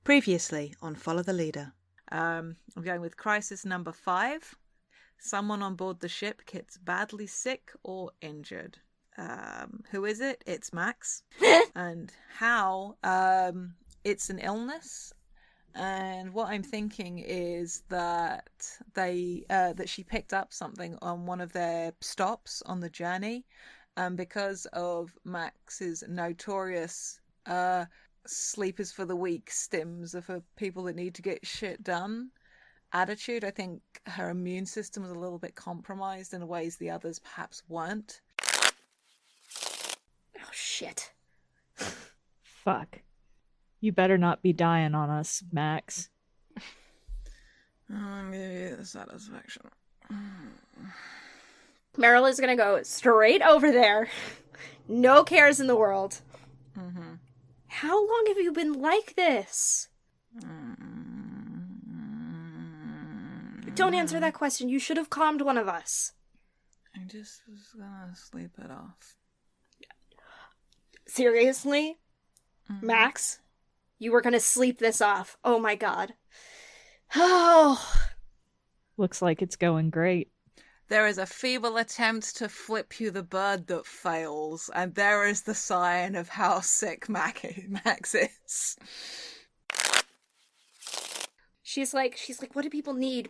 Previously on Follow the Leader. I'm going with crisis number 5. Someone on board the ship gets badly sick or injured. Who is it? It's Max. And how? It's an illness. And what I'm thinking is that that she picked up something on one of their stops on the journey, and because of Max's notorious sleepers for the weak, stims are for people that need to get shit done attitude, I think her immune system was a little bit compromised in ways the others perhaps weren't. Oh shit. Fuck. You better not be dying on us, Max. I'll give you the satisfaction. Meryl is gonna go straight over there. No cares in the world. Mm-hmm. How long have you been like this? Don't answer that question. You should have calmed one of us. I just was gonna sleep it off. Seriously? Mm-hmm. Max? You were gonna sleep this off. Oh my god. Oh. Looks like it's going great. There is a feeble attempt to flip you the bird that fails, and there is the sign of how sick Max is. She's like, what do people need?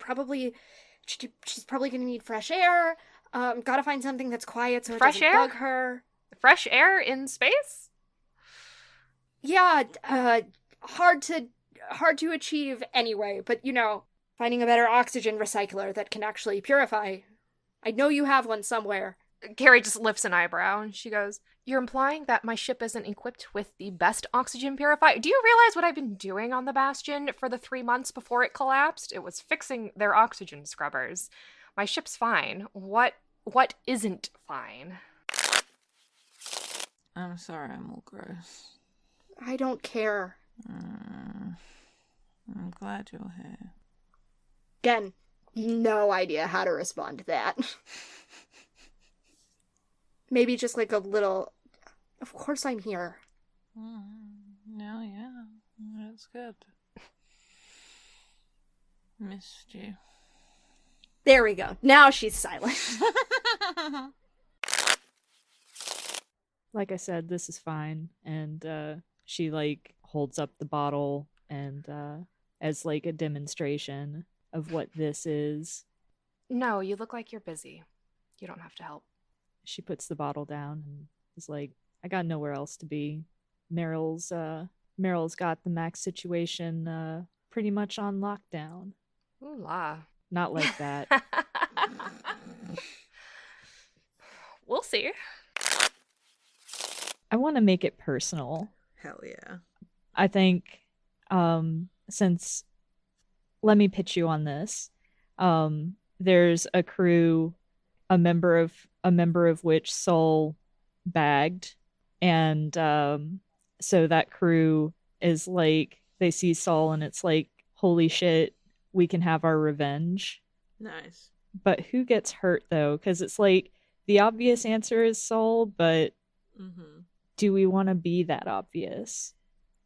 She's probably gonna need fresh air. Gotta find something that's quiet so it doesn't bug her. Fresh air in space? Yeah, hard to achieve anyway, but you know, finding a better oxygen recycler that can actually purify. I know you have one somewhere. Carrie just lifts an eyebrow and she goes, "You're implying that my ship isn't equipped with the best oxygen purifier? Do you realize what I've been doing on the Bastion for the 3 months before it collapsed? It was fixing their oxygen scrubbers. My ship's fine. What isn't fine?" I'm sorry, I'm all gross. I don't care. I'm glad you're here. Again, no idea how to respond to that. Maybe just like a little, of course I'm here. No, yeah, that's good. Missed you. There we go. Now she's silent. Like I said, this is fine. And she like holds up the bottle and as like a demonstration of what this is. No, you look like you're busy. You don't have to help. She puts the bottle down and is like, I got nowhere else to be. Meryl's got the Max situation pretty much on lockdown. Ooh la. Not like that. We'll see. I want to make it personal. Hell yeah. I think since, let me pitch you on this. There's a crew, a member of which Soul bagged, and so that crew is like, they see Soul and it's like, holy shit, we can have our revenge. Nice. But who gets hurt though? Because it's like, the obvious answer is Soul, but do we want to be that obvious?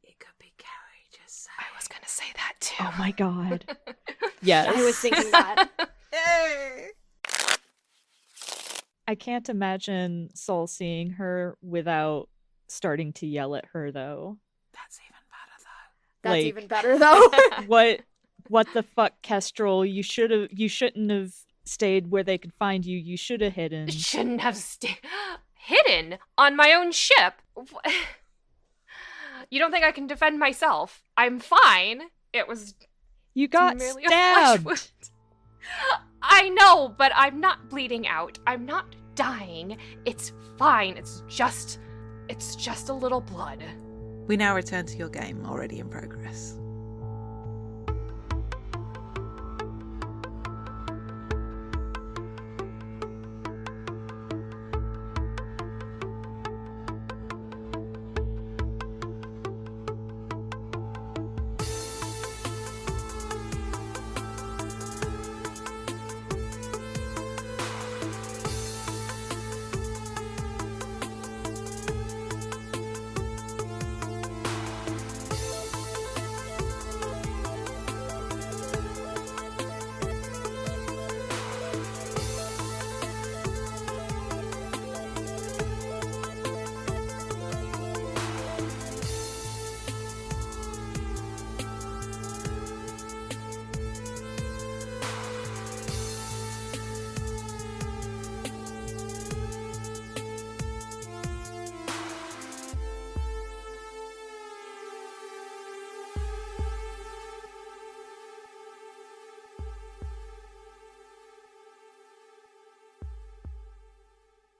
It could be Carrie, just saying. I was gonna say that too. Oh my god. Yes. I was thinking that. Yay! I can't imagine Soul seeing her without starting to yell at her, though. That's even better, though. That's Like, even better, though. What the fuck, Kestrel? You shouldn't have stayed where they could find you. You should have hidden. Shouldn't have hidden on my own ship. You don't think I can defend myself? I'm fine. It was. You got merely a stabbed. flesh wound. I know, but I'm not bleeding out. I'm not dying. It's fine. It's just a little blood. We now return to your game, already in progress.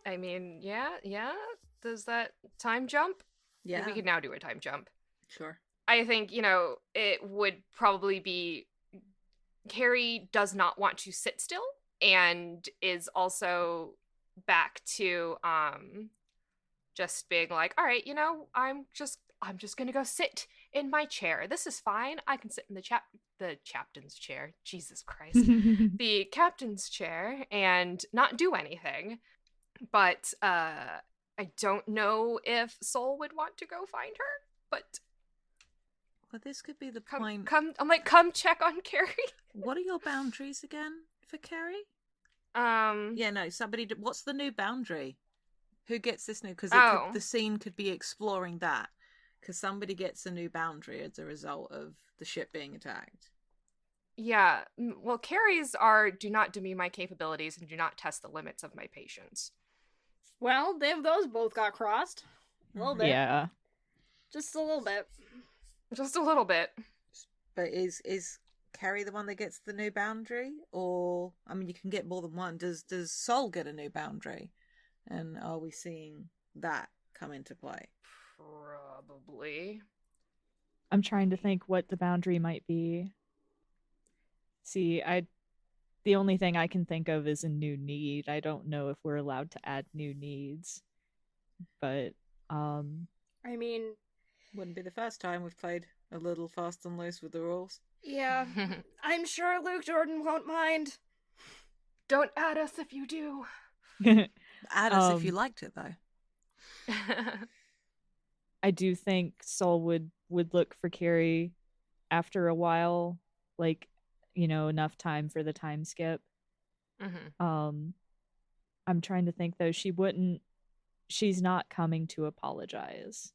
I mean, yeah. Does that time jump? Yeah, We can now do a time jump. sure. I think, it would probably be Carrie does not want to sit still and is also back to just being like, all right, I'm just gonna go sit in my chair. This is fine. I can sit in the captain's chair. Jesus Christ. The captain's chair and not do anything. But I don't know if Soul would want to go find her, but Well, this could be the come point. come check on Carrie. What are your boundaries again for Carrie? Um Yeah, no, somebody. What's the new boundary? Who gets this new? Because Oh. the scene could be exploring that. Because somebody gets a new boundary as a result of the ship being attacked. Yeah. Well, Carrie's are do not demean my capabilities and do not test the limits of my patience. Well, those both got crossed. A little bit. Yeah. Just a little bit. Just a little bit. But is Carrie the one that gets the new boundary? Or, I mean, you can get more than one. Does Sol get a new boundary? And are we seeing that come into play? Probably. I'm trying to think what the boundary might be. See, the only thing I can think of is a new need. I don't know if we're allowed to add new needs. But I mean, Wouldn't be the first time we've played a little fast and loose with the rules. yeah, I'm sure Luke Jordan won't mind. Don't add us if you do. Add us if you liked it, though. I do think Sol would look for Carrie after a while, like, enough time for the time skip. Mm-hmm. I'm trying to think though, she's not coming to apologize.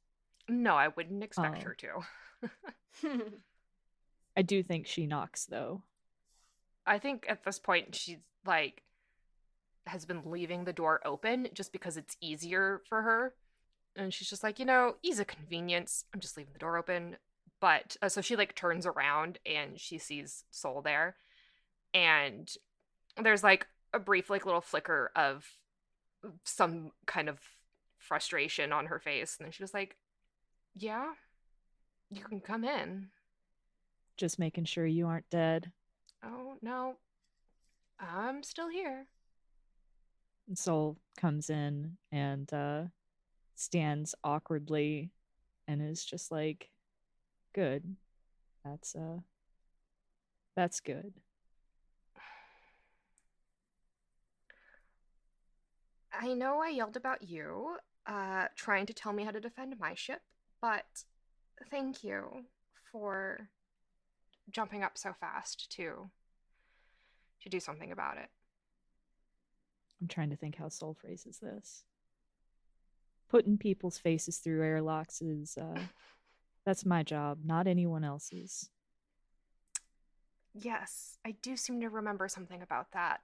No, I wouldn't expect her to. I do think she knocks though. I think at this point she's has been leaving the door open just because it's easier for her. And she's just like, ease of convenience. I'm just leaving the door open. But so she turns around and she sees Soul there. And there's a brief little flicker of some kind of frustration on her face. And then she was like, yeah, you can come in. Just making sure you aren't dead. Oh, no. I'm still here. And Soul comes in and stands awkwardly and is just like, good. That's good. I know I yelled about you, trying to tell me how to defend my ship, but thank you for jumping up so fast to do something about it. I'm trying to think how Soul phrases this. Putting people's faces through airlocks is that's my job, not anyone else's. Yes, I do seem to remember something about that.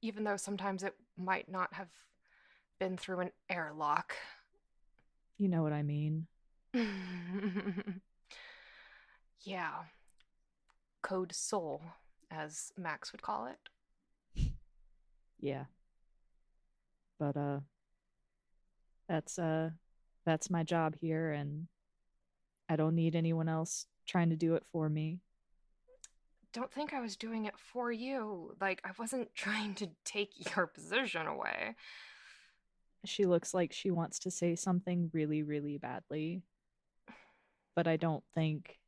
Even though sometimes it might not have been through an airlock. You know what I mean. Yeah. Code Soul, as Max would call it. Yeah. But that's my job here, and I don't need anyone else trying to do it for me. Don't think I was doing it for you. I wasn't trying to take your position away. She looks like she wants to say something really, really badly. But I don't think,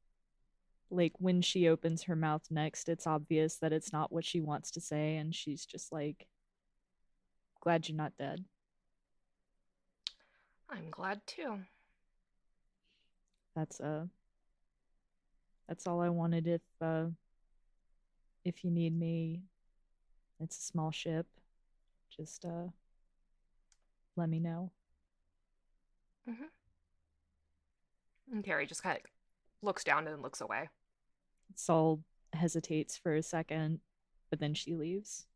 when she opens her mouth next, it's obvious that it's not what she wants to say, and she's just like, glad you're not dead. I'm glad too. That's all I wanted. If you need me, it's a small ship. Just let me know. Mm-hmm. And Carrie just kind of looks down and looks away. Sol hesitates for a second, but then she leaves.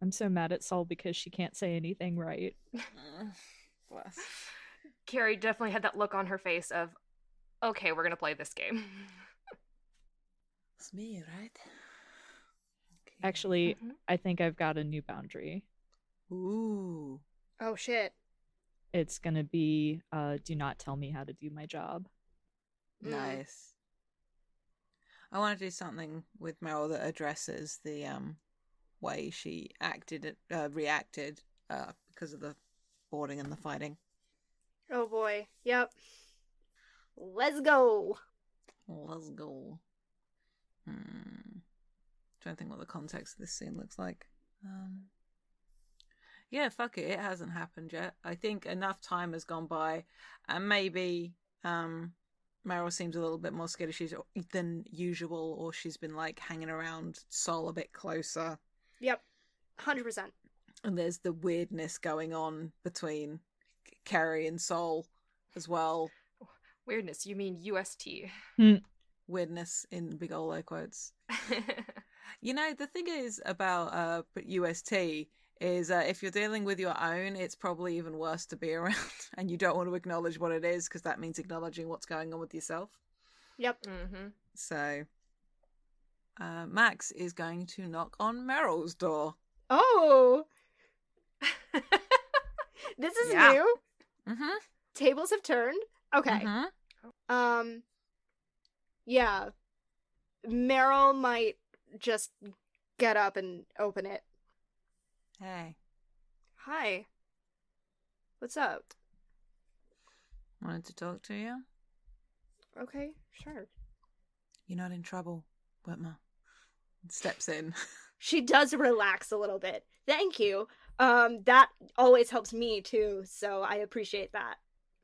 I'm so mad at Sol because she can't say anything right. Bless. Carrie definitely had that look on her face of, okay, we're going to play this game. It's me, right? Okay. Actually, I think I've got a new boundary. Ooh. Oh shit. It's gonna be do not tell me how to do my job. Nice. I want to do something with Meryl that addresses the way she reacted because of the boarding and the fighting. Oh boy. Yep. Let's go. Let's go. Trying to think what the context of this scene looks like. Yeah, fuck it. It hasn't happened yet. I think enough time has gone by, and maybe Meryl seems a little bit more skittish than usual, or she's been like hanging around Sol a bit closer. Yep. 100%. And there's the weirdness going on between Carrie and Sol as well. Weirdness, you mean UST. Weirdness in big ol' air quotes. You know, the thing is about UST is if you're dealing with your own, it's probably even worse to be around, and you don't want to acknowledge what it is because that means acknowledging what's going on with yourself. Yep. Mm-hmm. So Max is going to knock on Meryl's door. Oh! This is new. Mm-hmm. Tables have turned. Okay. Mm-hmm. Yeah. Meryl might just get up and open it. Hey. Hi. What's up? Wanted to talk to you? Okay, sure. You're not in trouble, Whitmer. Steps in. She does relax a little bit. Thank you. That always helps me too, so I appreciate that.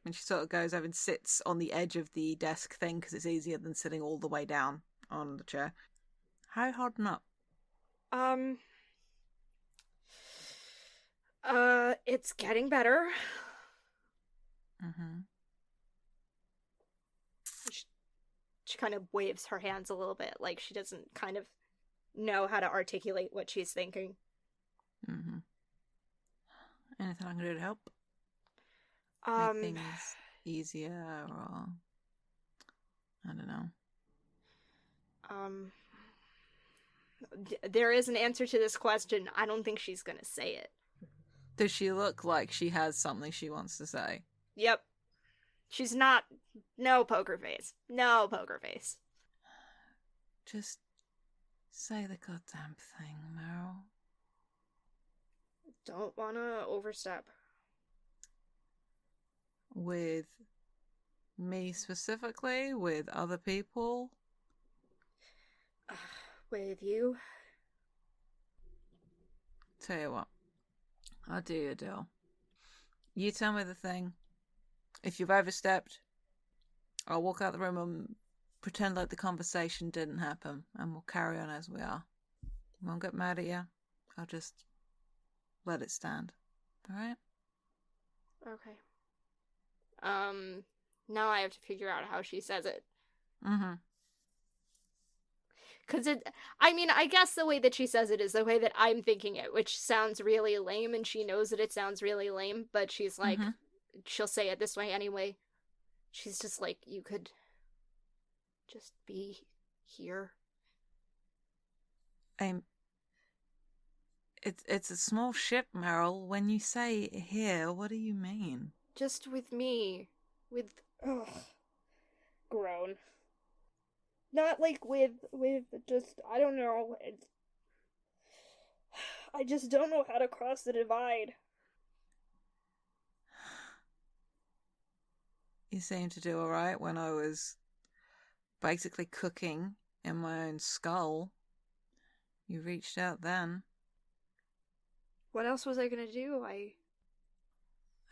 And she sort of goes over and sits on the edge of the desk thing because it's easier than sitting all the way down on the chair. How holding up? It's getting better. Mm-hmm. She kind of waves her hands a little bit, like she doesn't kind of know how to articulate what she's thinking. Mm-hmm. Anything I can do to help? Make things easier, or I don't know. There is an answer to this question. I don't think she's gonna say it. Does she look like she has something she wants to say? Yep. She's not. No poker face. No poker face. Just say the goddamn thing, Meryl. Don't wanna overstep. With me specifically? With other people? With you? Tell you what. I'll do your deal. You tell me the thing. If you've overstepped, I'll walk out the room and pretend like the conversation didn't happen, and we'll carry on as we are. I won't get mad at you. I'll just let it stand. Alright? Okay. Now I have to figure out how she says it. Mm-hmm. Because I guess the way that she says it is the way that I'm thinking it, which sounds really lame, and she knows that it sounds really lame, but she's like, she'll say it this way anyway. She's just like, you could just be here. It's a small ship, Meryl. When you say here, what do you mean? Just with me. With, groan. Not like with just, I don't know. I just don't know how to cross the divide. You seemed to do alright when I was basically cooking in my own skull. You reached out then. What else was I gonna do?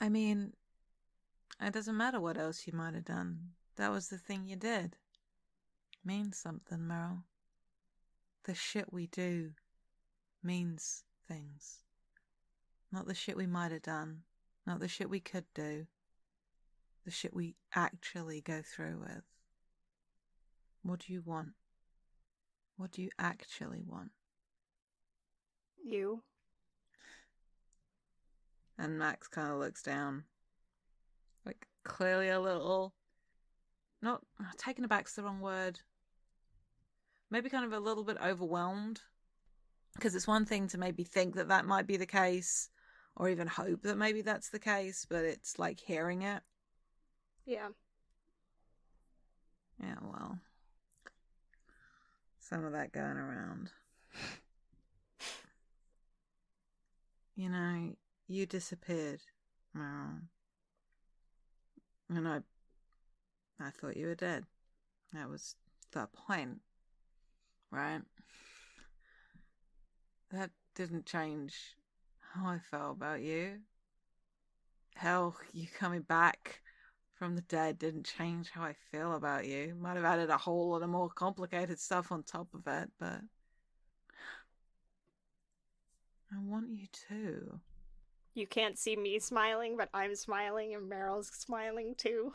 I mean, it doesn't matter what else you might have done. That was the thing you did. Means something, Meryl. The shit we do means things. Not the shit we might have done. Not the shit we could do. The shit we actually go through with. What do you want? What do you actually want? You. And Max kind of looks down. Like, clearly a little... Not... taken aback's the wrong word. Maybe kind of a little bit overwhelmed. Because it's one thing to maybe think that that might be the case, or even hope that maybe that's the case, but it's like hearing it. Yeah. Yeah, well, some of that going around. You know, you disappeared, Meryl. And I thought you were dead. That was the point, right? That didn't change how I felt about you. Hell, you coming back from the dead didn't change how I feel about you. Might have added a whole lot of more complicated stuff on top of it, but I want you to. You can't see me smiling, but I'm smiling and Meryl's smiling too.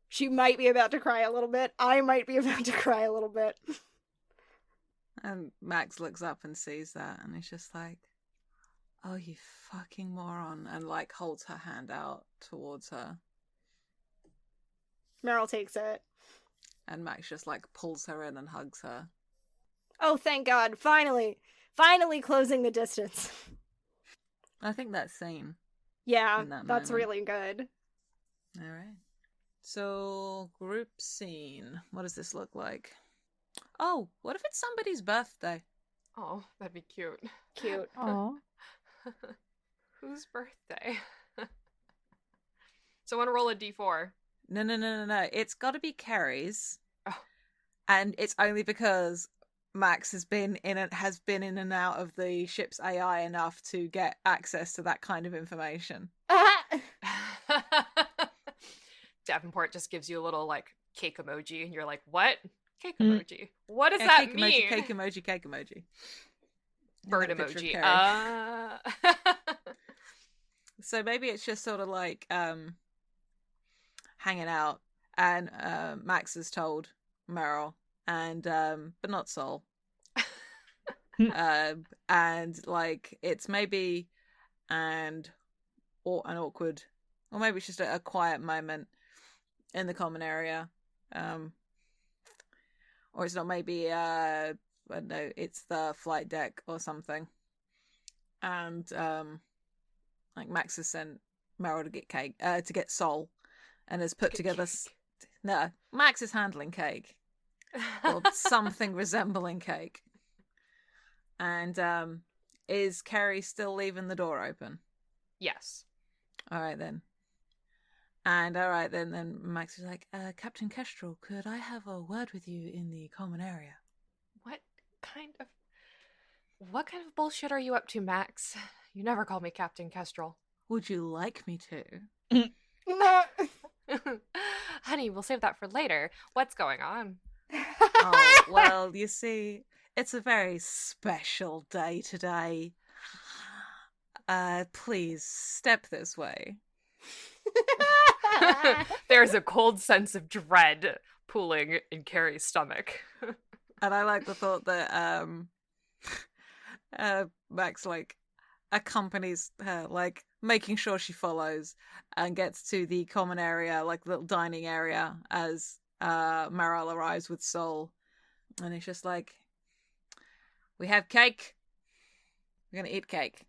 She might be about to cry a little bit. I might be about to cry a little bit. And Max looks up and sees that, and he's just like, oh, you fucking moron, and like holds her hand out towards her. Meryl takes it. And Max just like pulls her in and hugs her. Oh, thank God. Finally closing the distance. I think that scene. Yeah, That that's moment. really good. All right. So, group scene. What does this look like? Oh, what if it's somebody's birthday? Oh, that'd be cute. Cute. Aw. Whose birthday? So I want to roll a d4. No. It's got to be Carrie's. Oh. And it's only because Max has been in and out of the ship's AI enough to get access to that kind of information. Davenport just gives you a little like cake emoji, and you're like, "What? Cake emoji? What does that cake mean?" Emoji, cake emoji. Bird And then a picture of emoji. Carrie. So maybe it's just sort of like hanging out, and Max has told Meryl, and but not Sol. And like it's maybe an awkward, or maybe it's just a quiet moment in the common area, or it's not. Maybe I don't know, it's the flight deck or something, and like Max has sent Meryl to get cake, to get Sol, and has put together. No, Max is handling cake, or something resembling cake. And is Carrie still leaving the door open? Yes. All right then. And all right then Max is like, Captain Kestrel, could I have a word with you in the common area? What kind of bullshit are you up to, Max? You never called me Captain Kestrel. Would you like me to? Honey, we'll save that for later. What's going on? Oh, well, you see, it's a very special day today. Please step this way. There's a cold sense of dread pooling in Carrie's stomach. And I like the thought that Max like accompanies her, like making sure she follows and gets to the common area, like little dining area, as Meryl arrives with Sol, and it's just like, we have cake. We're gonna eat cake.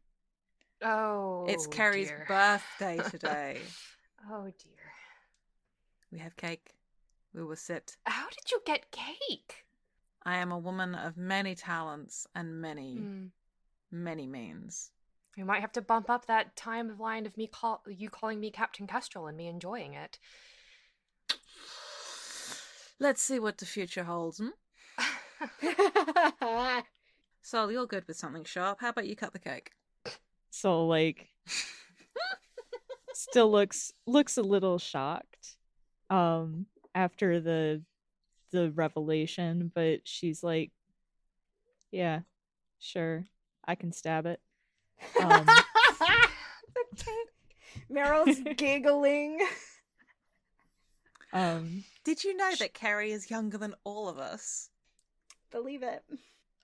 Oh, It's Carrie's dear. birthday today. Oh dear. We have cake. We will sit. How did you get cake? I am a woman of many talents and many means. We might have to bump up that timeline of you calling me Captain Kestrel and me enjoying it. Let's see what the future holds. Sol, you're good with something sharp. How about you cut the cake? So like still looks a little shocked after the revelation, but she's like, yeah, sure, I can stab it. Meryl's giggling. Did you know that Carrie is younger than all of us? Believe it.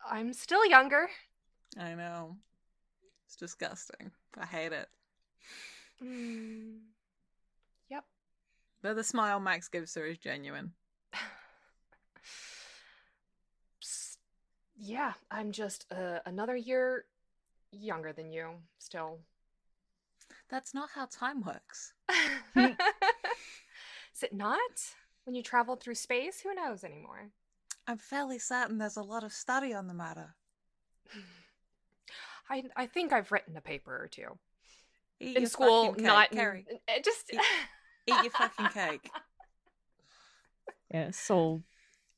I'm still younger. I know. It's disgusting. I hate it. Yep. But the smile Max gives her is genuine. Yeah, I'm just another year younger than you, still. That's not how time works. Is it not? When you traveled through space? Who knows anymore? I'm fairly certain there's a lot of study on the matter. I think I've written a paper or two. Eat In your school, fucking cake, not Carrie. just Eat your fucking cake. Yeah, Soul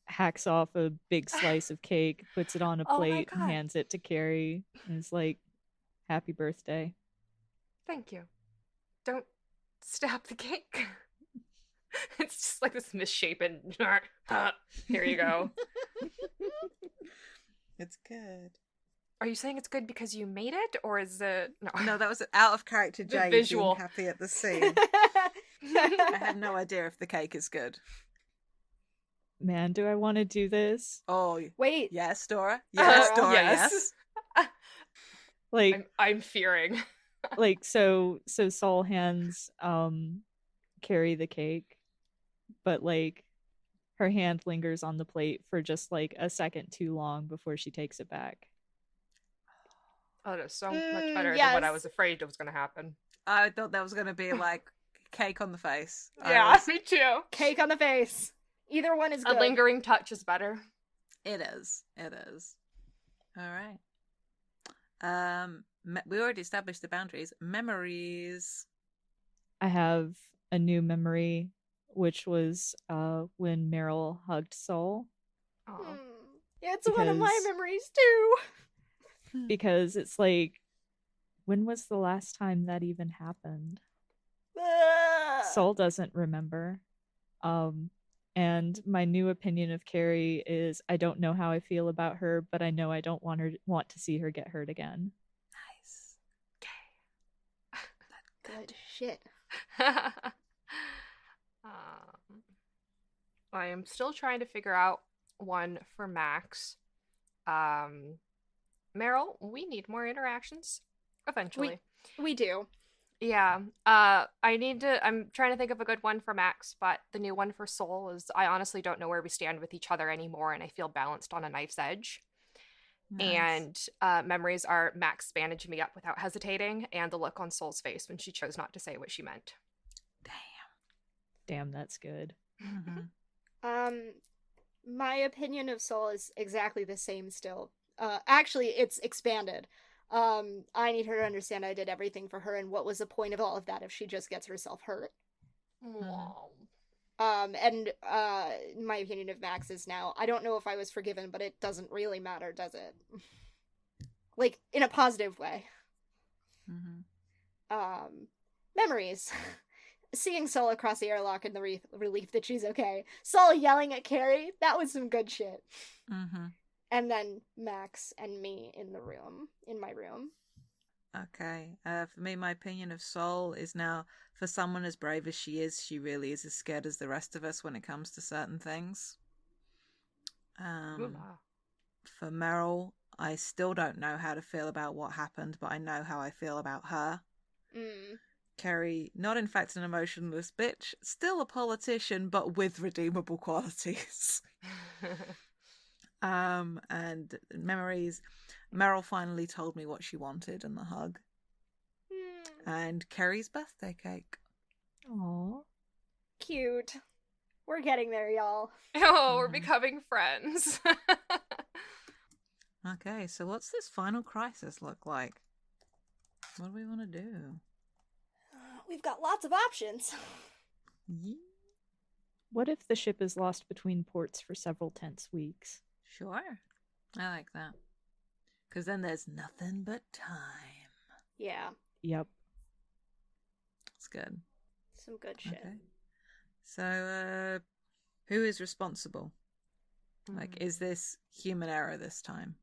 hacks off a big slice of cake, puts it on a Oh my plate, and God. hands it to Carrie, and is like, "Happy birthday." Thank you. Don't stab the cake. It's just like this misshapen. Here you go. It's good. Are you saying it's good because you made it, or is it No, that was out of character. The Jade visual. being happy at the scene. I have no idea if the cake is good. Man, do I want to do this? Oh, Wait. yes, Dora. Yes, Dora. yes. Yes. Like, I'm fearing. like so Soul hands Carrie the cake, but like her hand lingers on the plate for just like a second too long before she takes it back. Oh, that's so much better than yes. what I was afraid was going to happen. I thought that was going to be like cake on the face. Yeah, me too. Cake on the face. Either one is good. A lingering touch is better. It is. It is. All right. We already established the boundaries. Memories. I have a new memory, which was when Meryl hugged Soul, Oh, It's one of my Because- memories too. because it's like, when was the last time that even happened? Soul doesn't remember. And my new opinion of Carrie is, I don't know how I feel about her, but I know I don't want to see her get hurt again. Nice. Good shit. I am still trying to figure out one for Max. Meryl, we need more interactions eventually. We do. Yeah. I'm trying to think of a good one for Max, but the new one for Soul is I honestly don't know where we stand with each other anymore, and I feel balanced on a knife's edge. Nice. And memories are Max bandaging me up without hesitating, and the look on Soul's face when she chose not to say what she meant. Damn, that's good. Mhm. My opinion of Soul is exactly the same still. Actually, it's expanded. I need her to understand I did everything for her, and what was the point of all of that if she just gets herself hurt? Wow. And my opinion of Max is now, I don't know if I was forgiven, but it doesn't really matter, does it? Like, in a positive way. Memories. Seeing Soul across the airlock and the relief that she's okay. Soul yelling at Carrie, that was some good shit. And then Max and me in my room. Okay. For me, my opinion of Soul is now, for someone as brave as she is, she really is as scared as the rest of us when it comes to certain things. For Meryl, I still don't know how to feel about what happened, but I know how I feel about her. Carrie, not in fact an emotionless bitch, still a politician, but with redeemable qualities. And memories, Meryl finally told me what she wanted in the hug. And Carrie's birthday cake. Aww. Cute. We're getting there, y'all. Oh, we're becoming friends. Okay, so what's this final crisis look like? What do we want to do? We've got lots of options. What if the ship is lost between ports for several tense weeks? Sure. I like that. Because then there's nothing but time. Yeah, Yep. It's good. some good shit. Okay. So, who is responsible? Like, is this human error this time?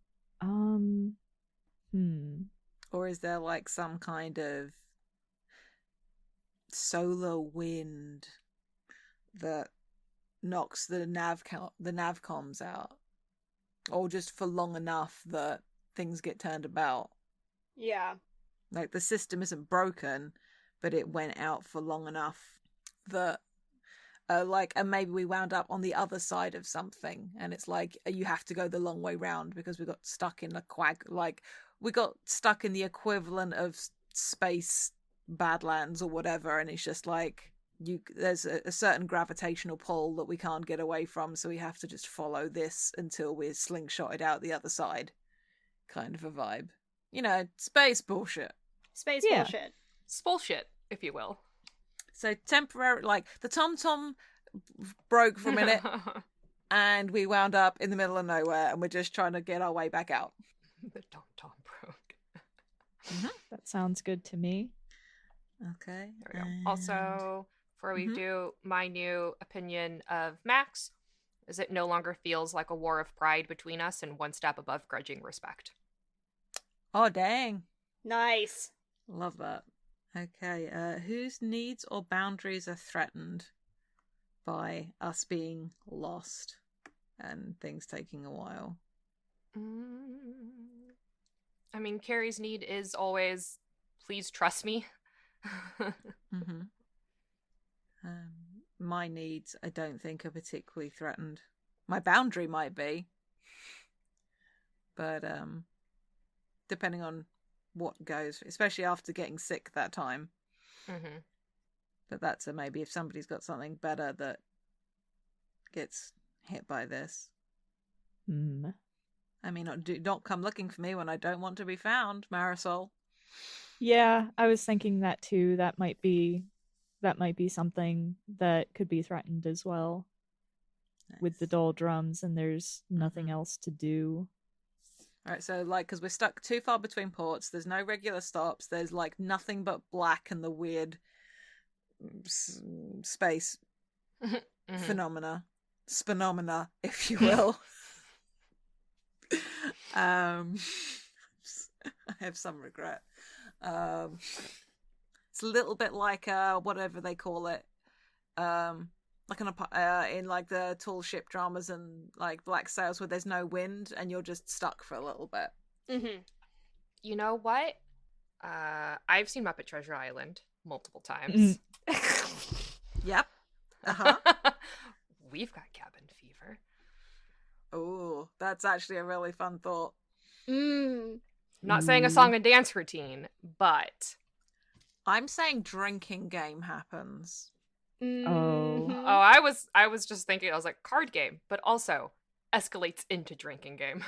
Or is there like some kind of solar wind that knocks the nav comms out, or just for long enough that things get turned about? Yeah. Like, the system isn't broken, but it went out for long enough that and maybe we wound up on the other side of something, and it's like you have to go the long way round because we got stuck in a quag. Like we got stuck in the equivalent of space Badlands or whatever, and it's just like there's a certain gravitational pull that we can't get away from, so we have to just follow this until we're slingshotted out the other side, kind of a vibe. Space bullshit. Space Yeah. bullshit. Bullshit, if you will. So temporary, like the tom broke for a minute, and we wound up in the middle of nowhere, and we're just trying to get our way back out. The tom broke. That sounds good to me. Okay. There we go. Also, before we do, my new opinion of Max is it no longer feels like a war of pride between us and one step above grudging respect. Oh, dang. Nice. Love that. Okay. Whose needs or boundaries are threatened by us being lost and things taking a while? I mean, Carrie's need is always, please trust me. My needs, I don't think, are particularly threatened. My boundary might be, but depending on what goes, especially after getting sick that time. But that's maybe if somebody's got something better that gets hit by this. I mean, don't come looking for me when I don't want to be found, Marisol. Yeah, I was thinking that too. That might be something that could be threatened as well. Nice. With the doldrums, and there's nothing else to do. All right, so because we're stuck too far between ports, there's no regular stops. There's nothing but black and the weird space phenomena, if you will. I have some regret. It's a little bit like whatever they call it, like in the tall ship dramas and black sails where there's no wind and you're just stuck for a little bit. You know what? I've seen Muppet Treasure Island multiple times. Yep. We've got cabin fever. Oh, that's actually a really fun thought. Not saying a song and dance routine, but I'm saying drinking game happens. Oh, I was just thinking, I was like, card game, but also escalates into drinking game.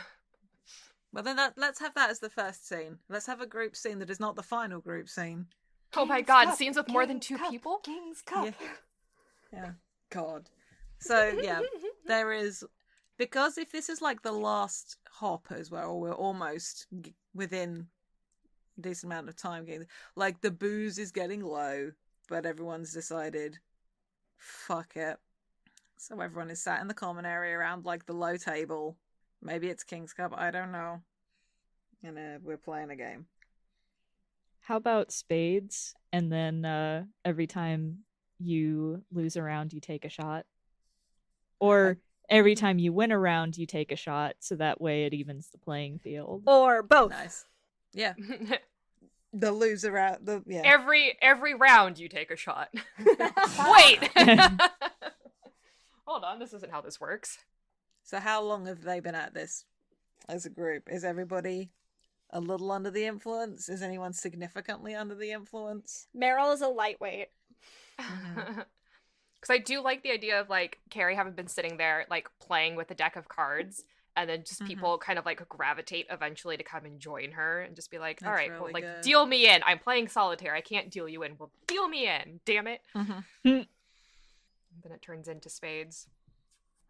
Well, then let's have that as the first scene. Let's have a group scene that is not the final group scene. Oh my god, scenes with more than two people? King's Cup. Yeah. God. So, yeah, there is... Because if this is the last hop as well, or we're almost within a decent amount of time getting... the booze is getting low, but everyone's decided, fuck it. So everyone is sat in the common area around, the low table. Maybe it's King's Cup, I don't know. And we're playing a game. How about spades? And then every time you lose a round, you take a shot. Or every time you win a round, you take a shot, so that way it evens the playing field. Or both. Nice. Yeah. The loser out. Yeah. Every round you take a shot. Wait. Hold on, this isn't how this works. So how long have they been at this as a group? Is everybody a little under the influence? Is anyone significantly under the influence? Meryl is a lightweight. Because I do like the idea of Carrie having been sitting there playing with a deck of cards, and then just people kind of gravitate eventually to come and join her and just be like, all right, really well, deal me in. I'm playing solitaire. I can't deal you in. Well, deal me in. Damn it. Then it turns into spades.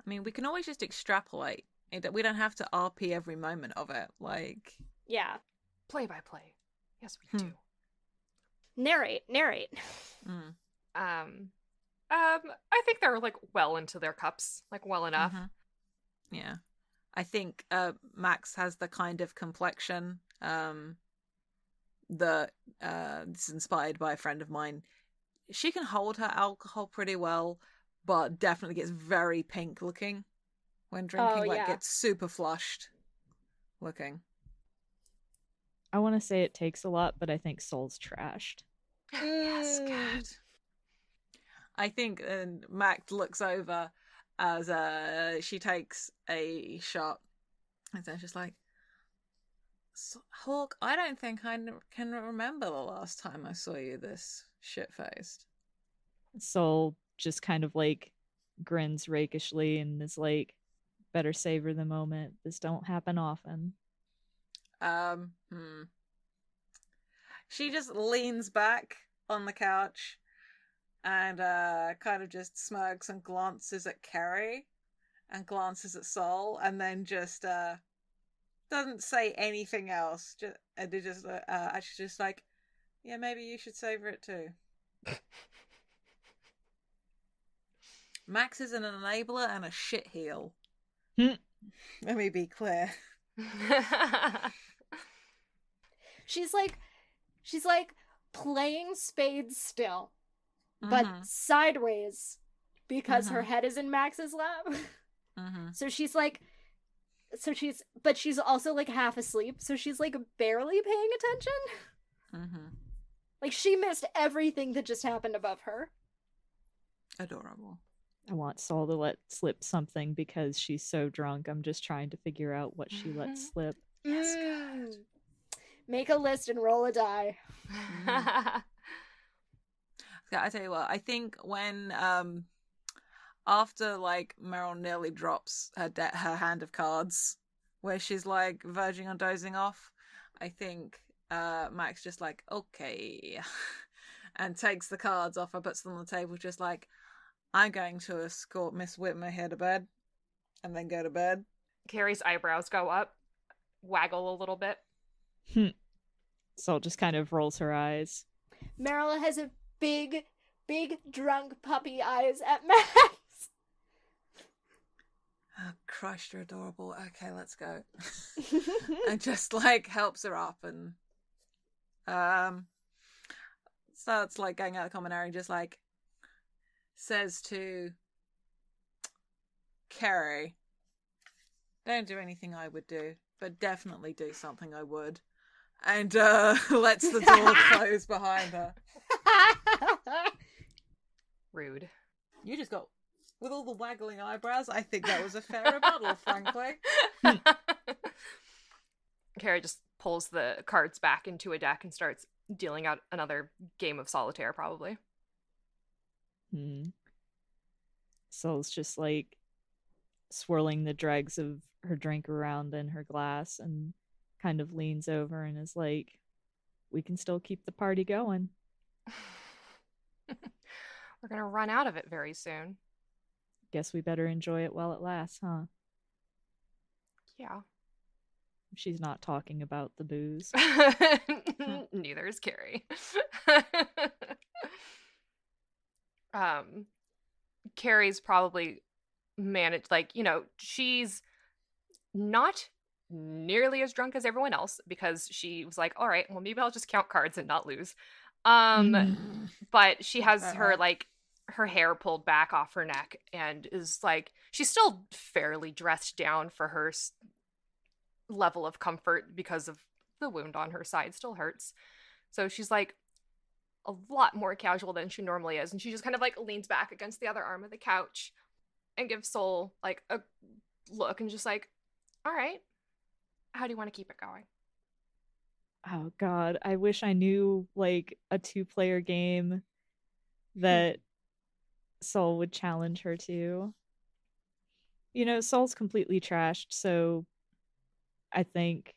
I mean, we can always just extrapolate. We don't have to RP every moment of it. Yeah. Play by play. Yes, we do. Narrate. I think they're well into their cups, well enough. Yeah. I think Max has the kind of complexion that it's inspired by a friend of mine. She can hold her alcohol pretty well, but definitely gets very pink looking when drinking. Gets super flushed looking. I want to say it takes a lot, but I think Soul's trashed. Yes, good. I think and Mac looks over as she takes a shot, and so just like, Hawk, I don't think I can remember the last time I saw you this shit-faced. Soul just kind of like grins rakishly and is like, better savor the moment. This don't happen often. She just leans back on the couch and kind of just smirks and glances at Kerry and glances at Sol, and then just doesn't say anything else. They just actually just like, yeah, maybe you should savor it too. Max is an enabler and a shitheel. Let me be clear. She's like playing spades still, but sideways because her head is in Max's lap. So she's like, but she's also like half asleep, so she's like barely paying attention. Like she missed everything that just happened above her. Adorable. I want Sol to let slip something because she's so drunk. I'm just trying to figure out what she let slip. Yes, good. Make a list and roll a die. I tell you what, I think when after like Meryl nearly drops her hand of cards, where she's like verging on dozing off, I think Max just like, okay, and takes the cards off her, puts them on the table, just like, I'm going to escort Miss Whitmer here to bed, and then go to bed. Carrie's eyebrows go up, waggle a little bit. Sol just kind of rolls her eyes. Meryl has a big drunk puppy eyes at Max. Oh, Christ, you're adorable. Okay, let's go. And just like helps her up and starts like going out of the common area, just like says to Kerry, don't do anything I would do, but definitely do something I would. And lets the door close behind her. Rude. You just got, with all the waggling eyebrows, I think that was a fair rebuttal, frankly. Carrie just pulls the cards back into a deck and starts dealing out another game of solitaire, probably. Sol's just like swirling the dregs of her drink around in her glass and kind of leans over and is like, we can still keep the party going. We're gonna run out of it very soon. Guess we better enjoy it while it lasts, huh? Yeah. She's not talking about the booze. Neither is Carrie. Carrie's probably managed, like, she's not nearly as drunk as everyone else because she was like, all right, well, maybe I'll just count cards and not lose. But she has her like her hair pulled back off her neck and is like, she's still fairly dressed down for her level of comfort because of the wound on her side still hurts. So she's like a lot more casual than she normally is, and she just kind of like leans back against the other arm of the couch and gives Sol like a look and just like, all right, how do you want to keep it going? Oh God, I wish I knew like a 2-player game that Sol would challenge her to. Sol's completely trashed, so I think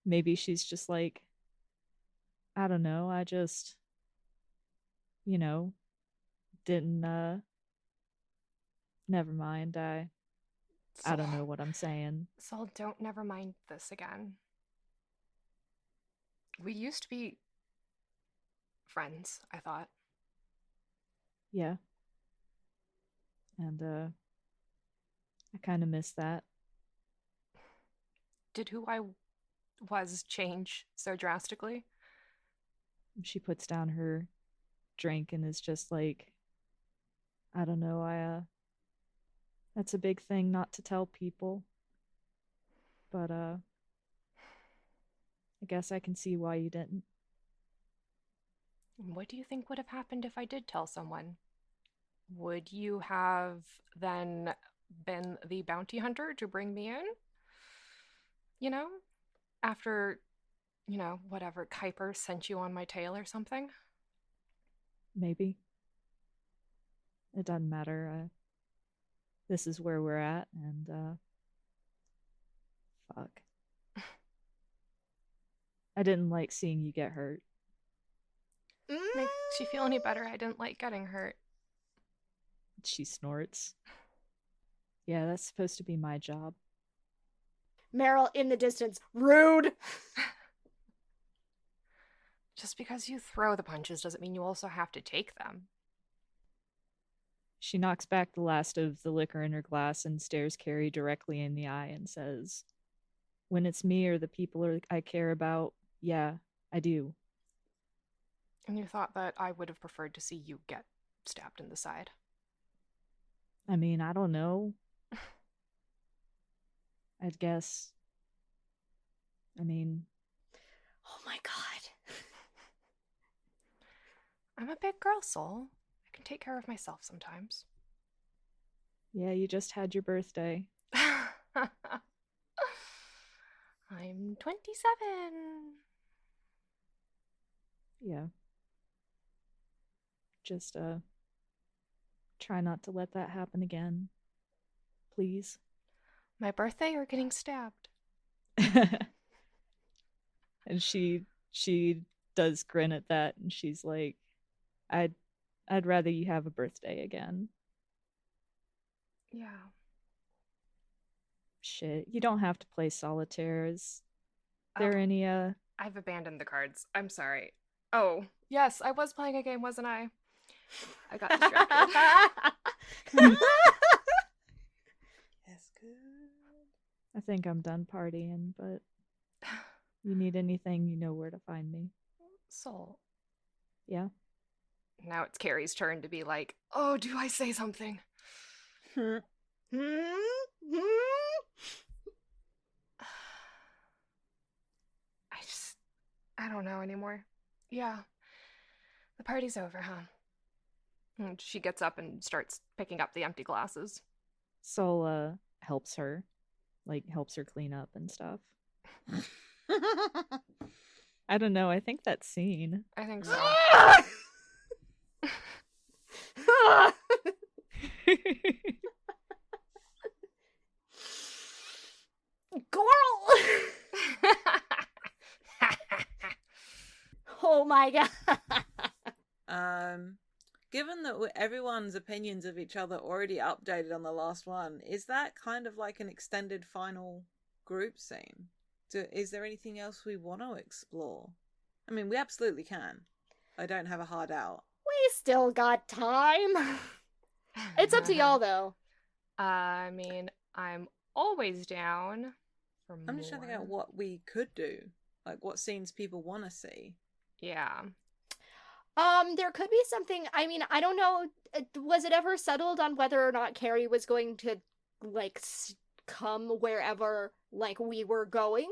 maybe she's just like, I don't know, I just didn't never mind. I don't know what I'm saying. Sol, don't never mind this again. We used to be friends, I thought. Yeah. And I kind of miss that. Did who I was change so drastically? She puts down her drink and is just like, I don't know, that's a big thing not to tell people. But I guess I can see why you didn't. What do you think would have happened if I did tell someone? would you have then been the bounty hunter to bring me in? You know? After, whatever, Kuiper sent you on my tail or something? Maybe. It doesn't matter. This is where we're at, and fuck. I didn't like seeing you get hurt. Makes you feel any better? I didn't like getting hurt. She snorts. Yeah, that's supposed to be my job. Meryl in the distance. Rude! Just because you throw the punches doesn't mean you also have to take them. She knocks back the last of the liquor in her glass and stares Carrie directly in the eye and says, "When it's me or the people I care about, yeah, I do." And you thought that I would have preferred to see you get stabbed in the side. I mean, I don't know. I'd guess. I mean... Oh my god. I'm a big girl, Soul. I can take care of myself sometimes. Yeah, you just had your birthday. I'm 27. Yeah. Just, try not to let that happen again. Please. My birthday or getting stabbed? And she does grin at that, and she's like, I'd rather you have a birthday again. Yeah. Shit, you don't have to play solitaire. Is there any I've abandoned the cards. I'm sorry. Oh, yes, I was playing a game, wasn't I? I got distracted. Yes, good. I think I'm done partying, but you need anything, you know where to find me. Soul. Yeah. Now it's Carrie's turn to be like, oh, do I say something? I don't know anymore. Yeah. The party's over, huh? And she gets up and starts picking up the empty glasses. Sol helps her clean up and stuff. I don't know, I think that scene. I think so. Girl! Oh my god. Given that everyone's opinions of each other already updated on the last one, is that kind of like an extended final group scene? Is there anything else we want to explore? I mean, we absolutely can. I don't have a hard out. We still got time. It's up to y'all, though. I mean, I'm always down for more. I'm just trying to think out what we could do. Like, what scenes people want to see. Yeah. There could be something, I mean, I don't know, was it ever settled on whether or not Carrie was going to, like, come wherever, like, we were going?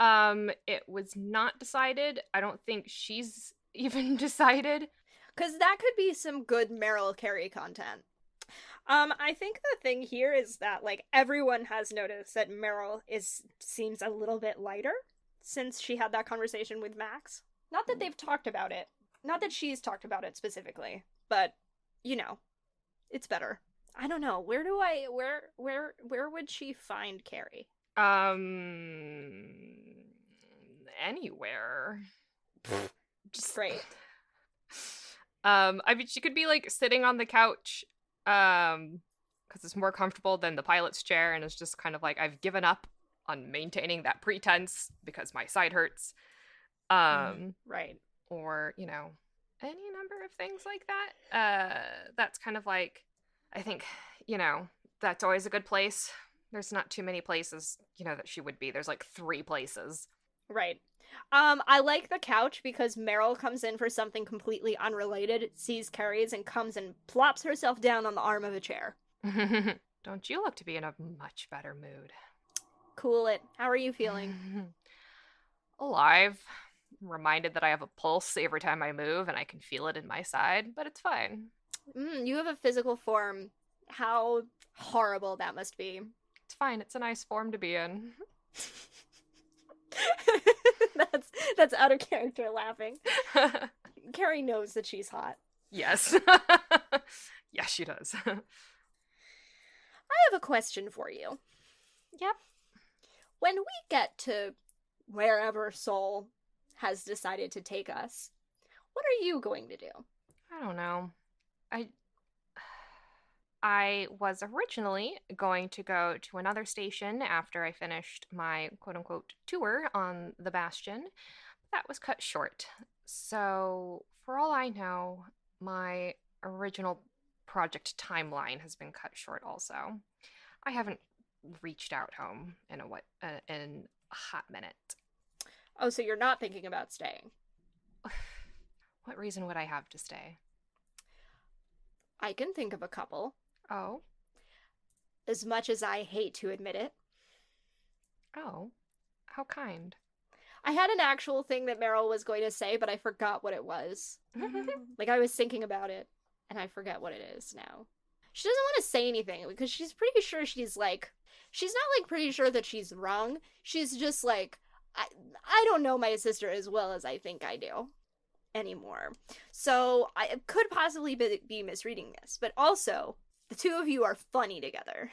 It was not decided. I don't think she's even decided. Because that could be some good Meryl Carrie content. I think the thing here is that, like, everyone has noticed that Meryl seems a little bit lighter since she had that conversation with Max. Not that they've talked about it. Not that she's talked about it specifically, but, you know, it's better. I don't know. Where would she find Carrie? Anywhere. Just great. I mean, she could be, like, sitting on the couch, because it's more comfortable than the pilot's chair, and it's just kind of like, I've given up on maintaining that pretense because my side hurts. Right. Or, you know, any number of things like that. That's kind of like, I think, you know, that's always a good place. There's not too many places, you know, that she would be. There's like 3 places. Right. I like the couch because Meryl comes in for something completely unrelated, sees Carrie's, and comes and plops herself down on the arm of a chair. Don't you look to be in a much better mood? Cool it. How are you feeling? Alive. I'm reminded that I have a pulse every time I move and I can feel it in my side, but it's fine. You have a physical form. How horrible that must be. It's fine. It's a nice form to be in. That's out of character laughing. Carrie knows that she's hot. Yes. Yes, she does. I have a question for you. Yep. When we get to wherever Soul has decided to take us, what are you going to do? I don't know. I was originally going to go to another station after I finished my quote-unquote tour on the Bastion. That was cut short. So, for all I know, my original project timeline has been cut short also. I haven't reached out home in a hot minute. Oh, so you're not thinking about staying? What reason would I have to stay? I can think of a couple. Oh? As much as I hate to admit it. Oh. How kind. I had an actual thing that Meryl was going to say, but I forgot what it was. Like, I was thinking about it, and I forget what it is now. She doesn't want to say anything, because she's pretty sure she's not, like, pretty sure that she's wrong. She's just like, I don't know my sister as well as I think I do anymore. So, I could possibly be misreading this, but also, the two of you are funny together.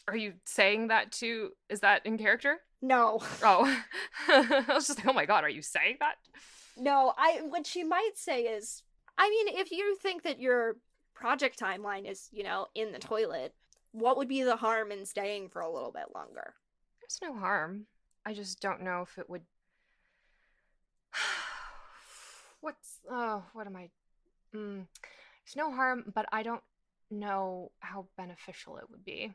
Are you saying that too? Is that in character? No. Oh. I was just like, oh my god, are you saying that? No, what she might say is, I mean, if you think that your project timeline is, in the toilet, what would be the harm in staying for a little bit longer? There's no harm. I just don't know if it would... what am I... There's no harm, but I don't know how beneficial it would be.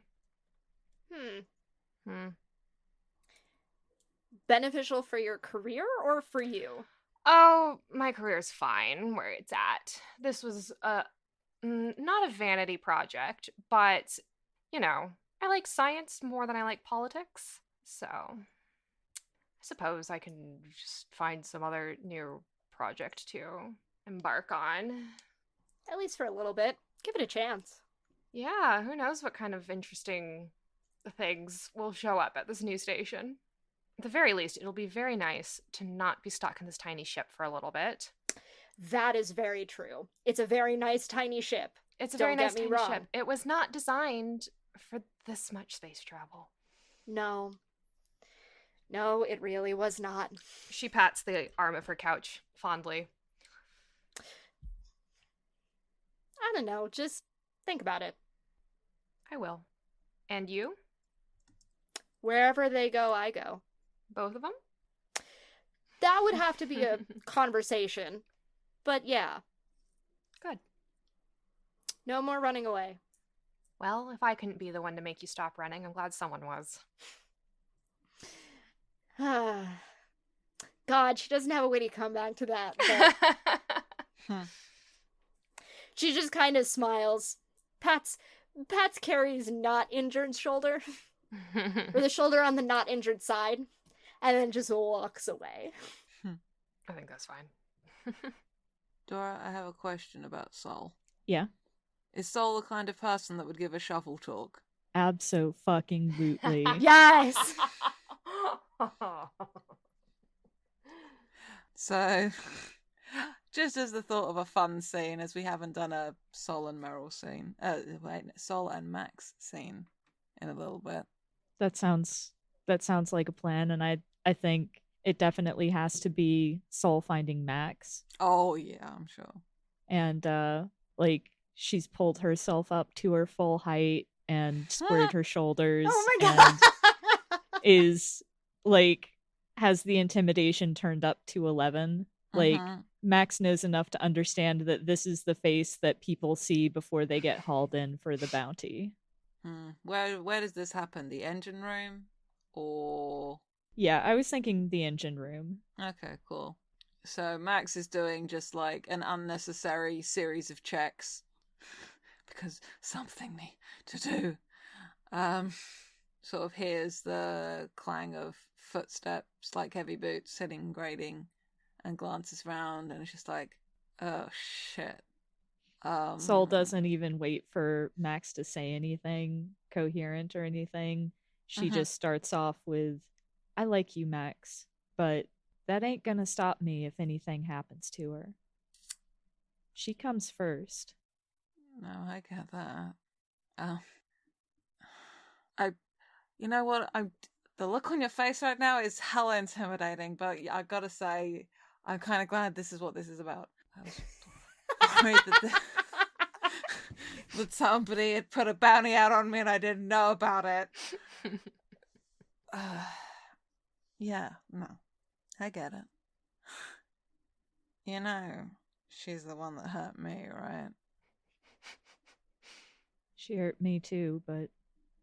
Beneficial for your career or for you? Oh, my career's fine where it's at. This was not a vanity project, but, I like science more than I like politics. So, I suppose I can just find some other new project to embark on. At least for a little bit. Give it a chance. Yeah, who knows what kind of interesting things will show up at this new station. At the very least, it'll be very nice to not be stuck in this tiny ship for a little bit. That is very true. It's a very nice tiny ship. It's a very nice tiny ship. It was not designed for this much space travel. No. No, it really was not. She pats the arm of her couch fondly. I don't know, just think about it. I will. And you? Wherever they go, I go. Both of them? That would have to be a conversation. But yeah. Good. No more running away. Well, if I couldn't be the one to make you stop running, I'm glad someone was. God, she doesn't have a witty comeback to that. But... She just kind of smiles. Pats Carrie's not injured shoulder. Or the shoulder on the not injured side. And then just walks away. I think that's fine. Dora, I have a question about Sol. Yeah? Is Sol the kind of person that would give a shovel talk? Abso-fucking-lutely. Yes! So, just as the thought of a fun scene, as we haven't done a Sol and Meryl scene. Sol and Max scene in a little bit. That sounds like a plan, and I think it definitely has to be Sol finding Max. Oh yeah, I'm sure. And she's pulled herself up to her full height and squared her shoulders. Oh my god! And is has the intimidation turned up to 11. Max knows enough to understand that this is the face that people see before they get hauled in for the bounty. Where does this happen? The engine room? Or... Yeah, I was thinking the engine room. Okay, cool. So Max is doing just an unnecessary series of checks. Because something need to do. Sort of hears the clang of footsteps, like heavy boots hitting grating, and glances round, and it's just like, oh shit. Sol doesn't even wait for Max to say anything coherent or anything. She just starts off with, I like you, Max, but that ain't gonna stop me if anything happens to her. She comes first. No, I get that. You know what? The look on your face right now is hella intimidating, but I gotta say, I'm kind of glad this is what this is about. I was worried that somebody had put a bounty out on me and I didn't know about it. Yeah, no, I get it. You know, she's the one that hurt me, right? She hurt me too, but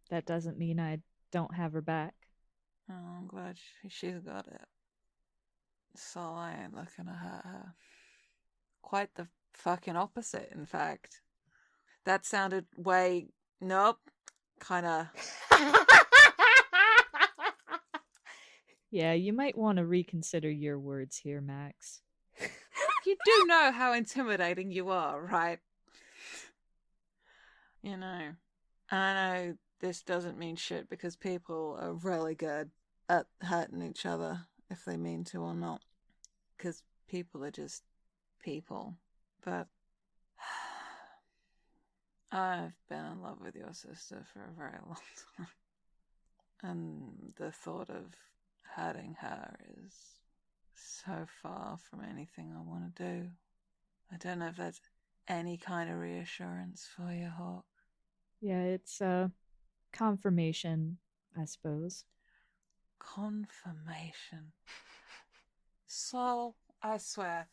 that doesn't mean I don't have her back. Oh, I'm glad she's got it. So I ain't looking to hurt her. Quite the fucking opposite, in fact. That sounded way... Nope. Kinda... Yeah, you might want to reconsider your words here, Max. You do know how intimidating you are, right? You know. And I know this doesn't mean shit because people are really good at hurting each other, if they mean to or not. Because people are just people. But I've been in love with your sister for a very long time. And the thought of hurting her is so far from anything I want to do. I don't know if that's any kind of reassurance for you, Hawk. Yeah, it's confirmation, I suppose. Confirmation. So, I swear,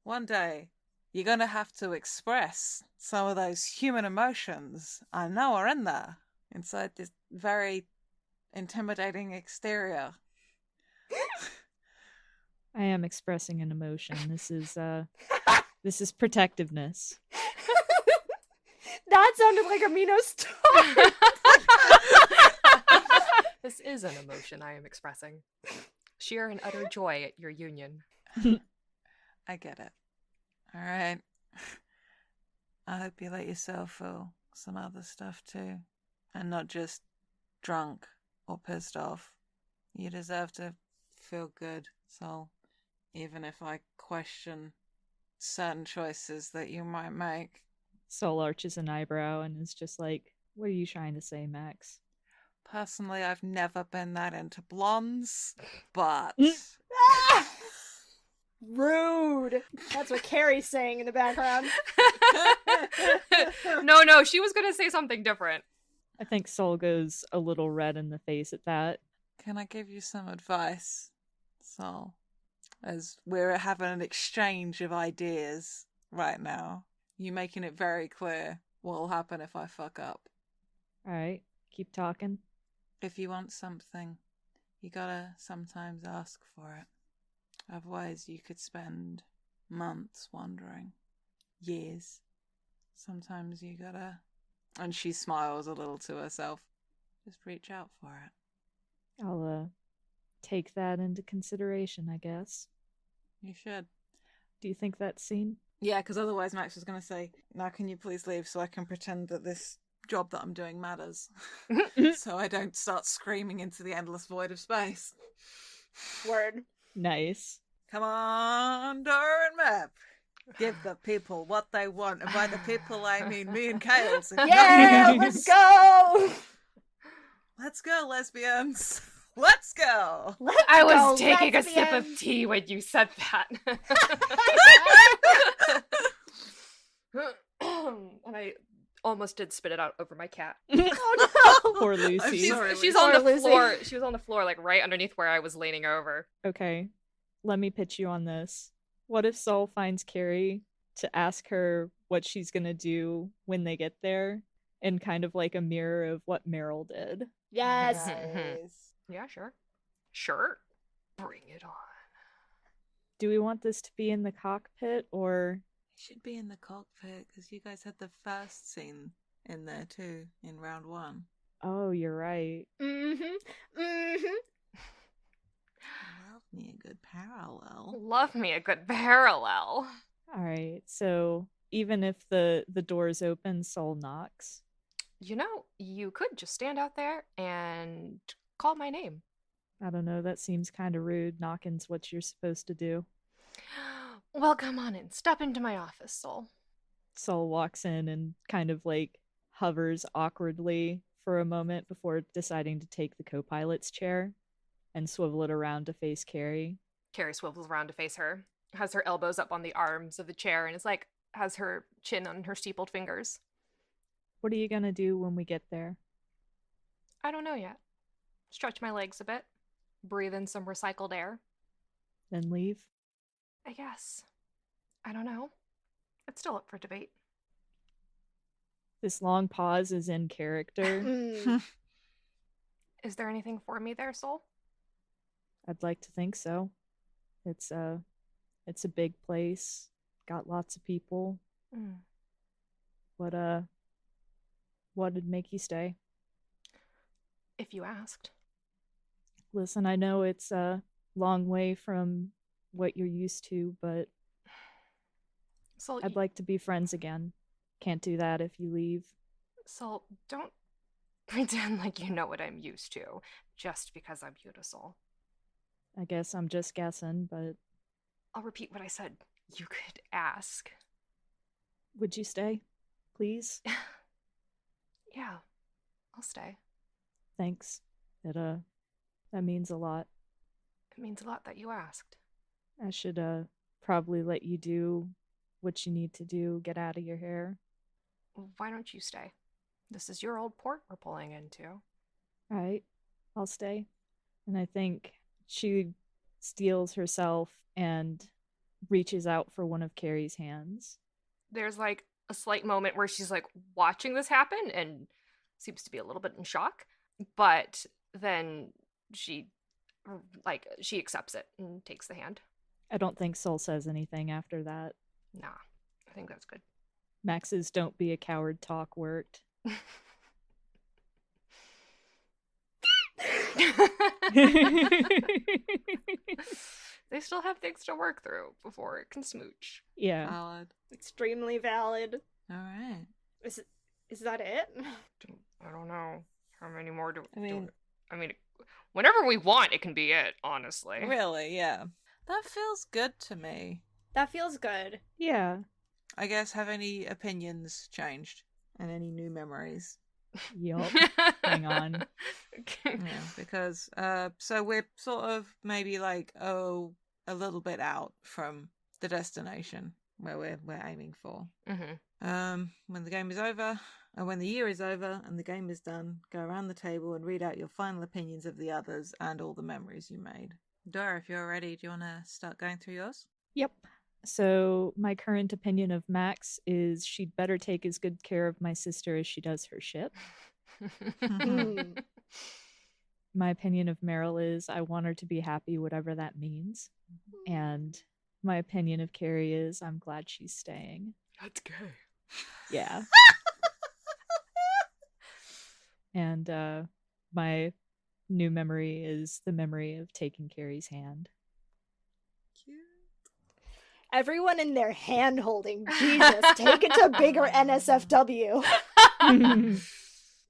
one day you're going to have to express some of those human emotions I know are in there, inside this very intimidating exterior. I am expressing an emotion. This is protectiveness. That sounded like a Mino story. This is an emotion I am expressing. Sheer and utter joy at your union. I get it. All right. I hope you let yourself feel some other stuff too, and not just drunk or pissed off. You deserve to feel good, so even if I question certain choices that you might make. Sol arches an eyebrow and is just like, what are you trying to say, Max? Personally, I've never been that into blondes, but... Rude. That's what Carrie's saying in the background. No, she was gonna say something different. I think Sol goes a little red in the face at that. Can I give you some advice, Sol? As we're having an exchange of ideas right now, you making it very clear what will happen if I fuck up. Alright, keep talking. If you want something, you gotta sometimes ask for it. Otherwise, you could spend months wondering. Years. Sometimes you gotta... And she smiles a little to herself. Just reach out for it. I'll, take that into consideration, I guess. You should. Do you think that's seen? Yeah, because otherwise Max was going to say, now can you please leave so I can pretend that this job that I'm doing matters. So I don't start screaming into the endless void of space. Word. Nice. Come on, Dora and Map. Give the people what they want. And by the people, I mean me and Kales. Yeah, let's go! Let's go, lesbians. Let's go. I was taking a sip of tea when you said that. And I almost did spit it out over my cat. Oh no! Poor Lucy. She's on the floor. She was on the floor, like right underneath where I was leaning over. Okay, let me pitch you on this. What if Sol finds Carrie to ask her what she's gonna do when they get there, and kind of like a mirror of what Meryl did? Yes. Nice. Yeah, sure. Sure. Bring it on. Do we want this to be in the cockpit or? It should be in the cockpit because you guys had the first scene in there too in round 1. Oh, you're right. Love me a good parallel. Love me a good parallel. All right, so even if the door's open, Soul knocks. You know, you could just stand out there and call my name. I don't know, that seems kind of rude. Knocking's what you're supposed to do. Well, come on in. Step into my office, Soul. Soul walks in and kind of like hovers awkwardly for a moment before deciding to take the co-pilot's chair and swivel it around to face Carrie. Carrie swivels around to face her, has her elbows up on the arms of the chair, and is like, has her chin on her steepled fingers. What are you gonna do when we get there? I don't know yet. Stretch my legs a bit. Breathe in some recycled air. Then leave? I guess. I don't know. It's still up for debate. This long pause is in character. Is there anything for me there, Soul? I'd like to think so. It's a big place. Got lots of people. What'd make you stay? If you asked. Listen, I know it's a long way from what you're used to, but Soul, I'd like to be friends again. Can't do that if you leave. Soul, don't pretend like you know what I'm used to, just because I'm beautiful. I guess I'm just guessing, but I'll repeat what I said. You could ask. would you stay? Please? Yeah, I'll stay. Thanks. That means a lot. It means a lot that you asked. I should probably let you do what you need to do, get out of your hair. Why don't you stay? This is your old port we're pulling into. All right, I'll stay. And I think she steels herself and reaches out for one of Carrie's hands. There's like a slight moment where she's like watching this happen and seems to be a little bit in shock, but then she accepts it and takes the hand. I don't think Soul says anything after that. Nah, I think that's good. Max's "don't be a coward" talk worked. They still have things to work through before it can smooch. Yeah. Valid. Extremely valid. All right. Is that it? I don't know. How many more do I mean, whenever we want, it can be it, honestly. really, yeah. That feels good to me. That feels good. Yeah. I guess, have any opinions changed? And any new memories? Yup. Hang on. Yeah, because so we're sort of maybe like a little bit out from the destination where we're aiming for. When the game is over, or when the year is over and the game is done, go around the table and read out your final opinions of the others and all the memories you made. Dora, if you're ready, do you want to start going through yours? Yep. So my current opinion of Max is she'd better take as good care of my sister as she does her ship. My opinion of Meryl is I want her to be happy, whatever that means. And my opinion of Carrie is I'm glad she's staying. That's gay. Yeah. And my new memory is the memory of taking Carrie's hand. Cute. Everyone in their hand holding. Jesus, take it to bigger NSFW.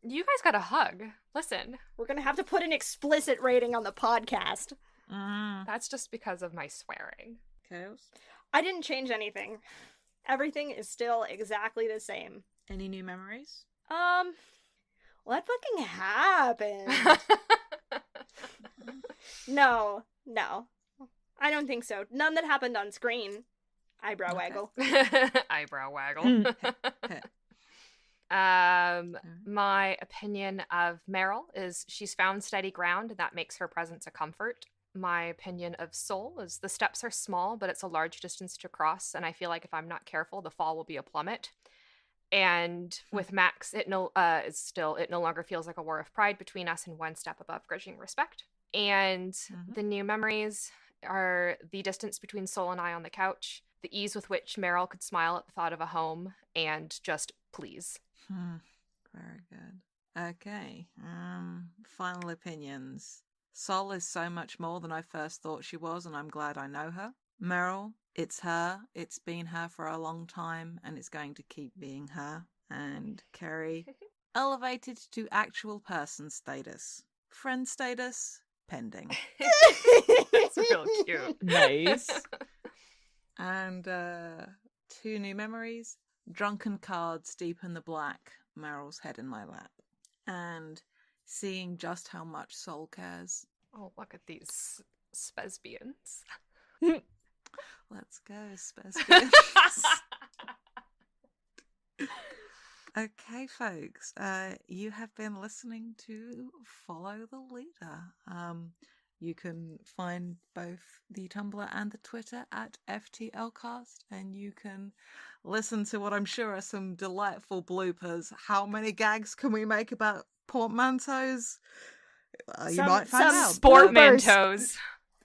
You guys got a hug. Listen. We're gonna have to put an explicit rating on the podcast. That's just because of my swearing. Kales? I didn't change anything. Everything is still exactly the same. Any new memories? What fucking happened? No. I don't think so. None that happened on screen. Eyebrow waggle. Eyebrow waggle. My opinion of Meryl is she's found steady ground, and that makes her presence a comfort. My opinion of Soul is the steps are small, but it's a large distance to cross, and I feel like if I'm not careful, the fall will be a plummet. And with Max, it no longer feels like a war of pride between us and one step above grudging respect. And the new memories are the distance between Soul and I on the couch, the ease with which Meryl could smile at the thought of a home, and just please. Very good. Okay. Final opinions. Sol is so much more than I first thought she was, and I'm glad I know her. Meryl It's her. It's been her for a long time, and it's going to keep being her. And Kerry elevated to actual person status. Friend status pending. That's real cute. Nice. And 2 new memories. Drunken cards deepen the black. Meryl's head in my lap. And seeing just how much Sol cares. Oh, look at these Spesbians. Let's go, Spesbians. Okay, folks, you have been listening to Follow the Leader. You can find both the Tumblr and the Twitter at FTLcast, and you can listen to what I'm sure are some delightful bloopers. How many gags can we make about portmanteaus? You might find out. Sportmantos,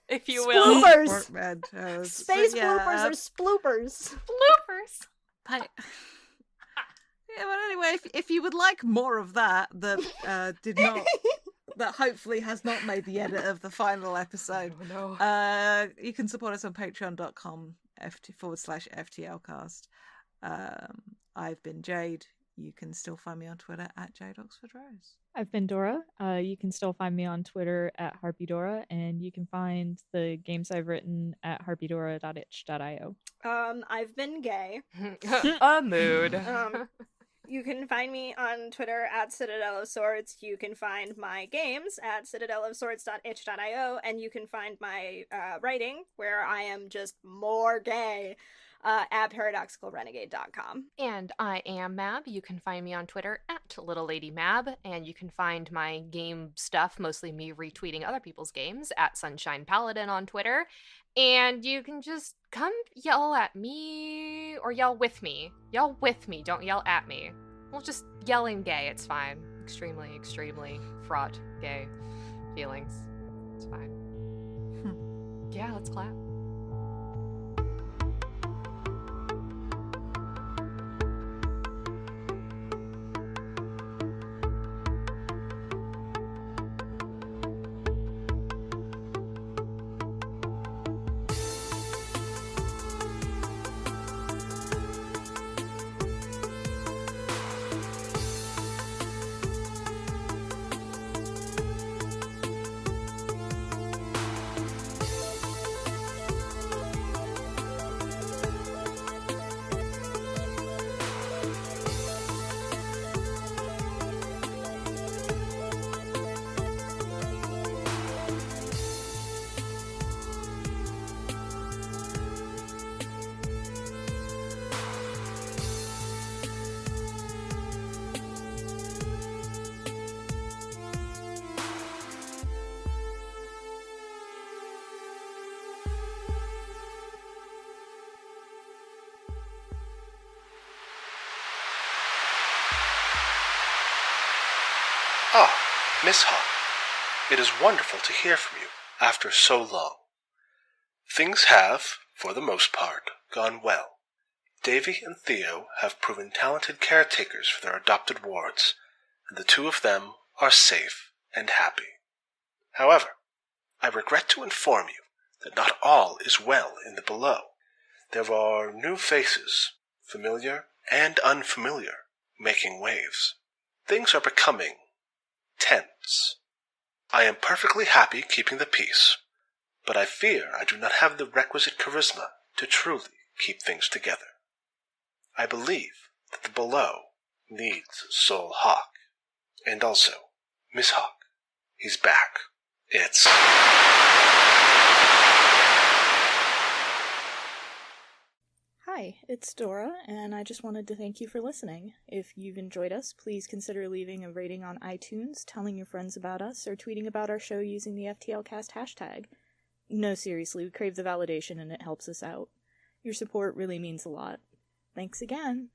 if you will. Sploopers. Portmanteaus. Space But yeah, bloopers or sploopers? Bloopers. Yeah, but anyway, if you would like more of that did not, that hopefully has not made the edit of the final episode, Oh, no. you can support us on patreon.com/FTLcast. I've been Jade. You can still find me on Twitter at Jade Oxford Rose. I've been Dora. You can still find me on Twitter at HarpyDora, and you can find the games I've written at harpydora.itch.io. I've been Gay. A mood. You can find me on Twitter at Citadel of Swords. You can find my games at citadelofswords.itch.io, and you can find my writing, where I am just more gay, at paradoxicalrenegade.com. And I am Mab. You can find me on Twitter at Little Lady Mab, and you can find my game stuff, mostly me retweeting other people's games, at Sunshine Paladin on Twitter. And you can just come yell at me, or yell with me. Yell with me, don't yell at me. Well, just yelling gay, it's fine. Extremely, extremely fraught gay feelings. It's fine. Yeah, let's clap. Ah, Miss Hawk, it is wonderful to hear from you after so long. Things have, for the most part, gone well. Davy and Theo have proven talented caretakers for their adopted wards, and the 2 of them are safe and happy. However, I regret to inform you that not all is well in the below. There are new faces, familiar and unfamiliar, making waves. Things are becoming tense. I am perfectly happy keeping the peace, but I fear I do not have the requisite charisma to truly keep things together. I believe that the below needs Soul Hawk, and also Miss Hawk. He's back. It's... Hi, it's Dora, and I just wanted to thank you for listening. If you've enjoyed us, please consider leaving a rating on iTunes, telling your friends about us, or tweeting about our show using the FTLcast hashtag. No, seriously, we crave the validation and it helps us out. Your support really means a lot. Thanks again!